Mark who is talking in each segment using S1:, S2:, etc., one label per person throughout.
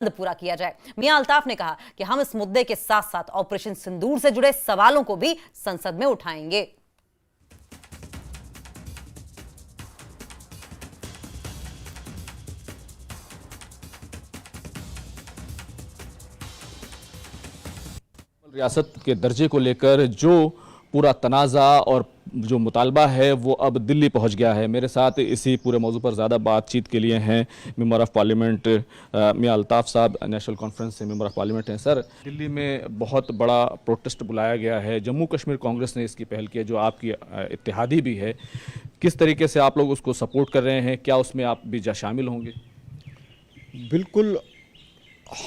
S1: पूरा किया जाए। मियां अल्ताफ ने कहा कि हम इस मुद्दे के साथ साथ ऑपरेशन सिंदूर से जुड़े सवालों को भी संसद में उठाएंगे।
S2: रियासत के दर्जे को लेकर जो पूरा तनाज़ा और जो मुतालबा है वो अब दिल्ली पहुंच गया है। मेरे साथ इसी पूरे मौजू पर ज़्यादा बातचीत के लिए हैं मेंबर ऑफ पार्लियामेंट मियां अल्ताफ साहब, नेशनल कॉन्फ्रेंस से मेंबर ऑफ पार्लियामेंट हैं। सर, दिल्ली में बहुत बड़ा प्रोटेस्ट बुलाया गया है, जम्मू कश्मीर कांग्रेस ने इसकी पहल की है, जो आपकी इत्तेहादी भी है। किस तरीके से आप लोग उसको सपोर्ट कर रहे हैं? क्या उसमें आप भी शामिल होंगे?
S3: बिल्कुल,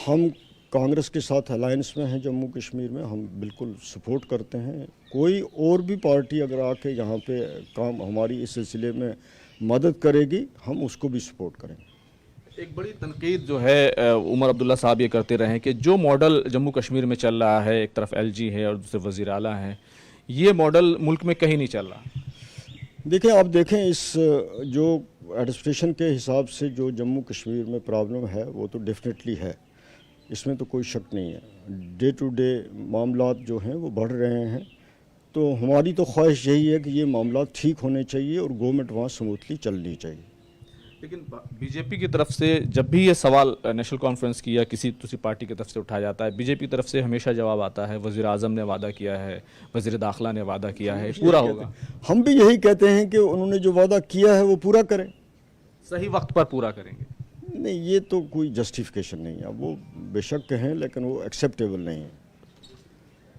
S3: हम कांग्रेस के साथ अलायंस में हैं जम्मू कश्मीर में, हम बिल्कुल सपोर्ट करते हैं। कोई और भी पार्टी अगर आके यहाँ पे काम हमारी इस सिलसिले में मदद करेगी, हम उसको भी सपोर्ट करेंगे।
S2: एक बड़ी तनकीद जो है उमर अब्दुल्ला साहब ये करते रहे कि जो मॉडल जम्मू कश्मीर में चल रहा है, एक तरफ एलजी है और दूसरे वज़ीर आला हैं, ये मॉडल मुल्क में कहीं नहीं चल रहा।
S3: देखिए, आप देखें इस जो एडमिनिस्ट्रेशन के हिसाब से जो जम्मू कश्मीर में प्रॉब्लम है वो तो डेफिनेटली है, इसमें तो कोई शक नहीं है। डे टू डे मामलात जो हैं वो बढ़ रहे हैं, तो हमारी तो ख्वाहिश यही है कि ये मामला ठीक होने चाहिए और गवर्नमेंट वहाँ स्मूथली चलनी चाहिए।
S2: लेकिन बीजेपी की तरफ से जब भी ये सवाल नेशनल कॉन्फ्रेंस की या किसी दूसरी पार्टी की तरफ से उठाया जाता है, बीजेपी की तरफ से हमेशा जवाब आता है वज़ीर आज़म ने वादा किया है, वज़ीर दाखिला ने वादा किया है, पूरा होगा।
S3: हम भी यही कहते हैं कि उन्होंने जो वादा किया है वो पूरा करें,
S2: सही वक्त पर पूरा करेंगे।
S3: नहीं, ये तो कोई जस्टिफिकेशन नहीं है। वो बेशक कहें लेकिन वो एक्सेप्टेबल नहीं है।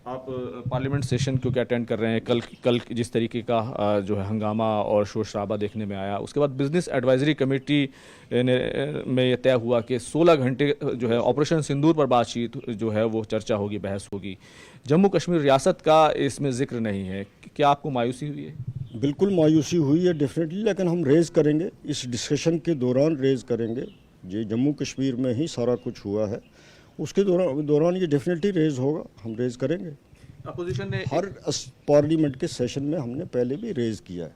S2: आप पार्लियामेंट सेशन क्योंकि अटेंड कर रहे हैं, कल जिस तरीके का जो है हंगामा और शोर शराबा देखने में आया, उसके बाद बिजनेस एडवाइजरी कमेटी में यह तय हुआ कि 16 घंटे जो है ऑपरेशन सिंदूर पर बातचीत जो है वो चर्चा होगी, बहस होगी। जम्मू कश्मीर रियासत का इसमें जिक्र नहीं है। क्या आपको मायूसी हुई है?
S3: बिल्कुल मायूसी हुई है डेफिनेटली, लेकिन हम रेज़ करेंगे, इस डिस्कशन के दौरान रेज़ करेंगे। ये जम्मू कश्मीर में ही सारा कुछ हुआ है, उसके दौरान ये डेफिनेटली रेज़ होगा, हम रेज़ करेंगे।
S2: अपोजिशन ने
S3: हर पार्लियामेंट के सेशन में हमने पहले भी रेज़ किया है,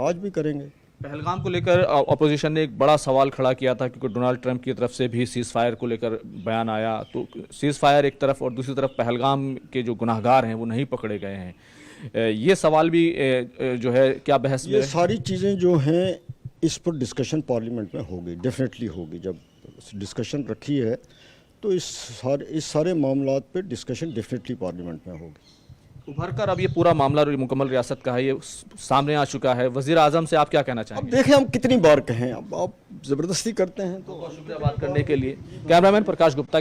S3: आज भी करेंगे।
S2: पहलगाम को लेकर अपोजिशन ने एक बड़ा सवाल खड़ा किया था, क्योंकि डोनाल्ड ट्रंप की तरफ से भी सीज़ फायर को लेकर बयान आया। तो सीज़ फायर एक तरफ और दूसरी तरफ पहलगाम के जो गुनाहगार हैं वो नहीं पकड़े गए हैं। ये सवाल भी जो है क्या बहस में?
S3: ये सारी चीज़ें जो हैं इस पर डिस्कशन पार्लियामेंट में होगी, डेफिनेटली होगी। जब डिस्कशन रखी है तो इस सारे मामलात पे डिस्कशन डेफिनेटली पार्लियामेंट में होगी।
S2: उभर कर अब ये पूरा मामला मुकम्मल रियासत का है, ये सामने आ चुका है। वज़ीर आज़म से आप क्या कहना चाहेंगे?
S3: अब देखें हम कितनी बार कहें, अब आप ज़बरदस्ती करते हैं। तो
S2: शुक्रिया बात करने के लिए। कैमरामैन प्रकाश गुप्ता के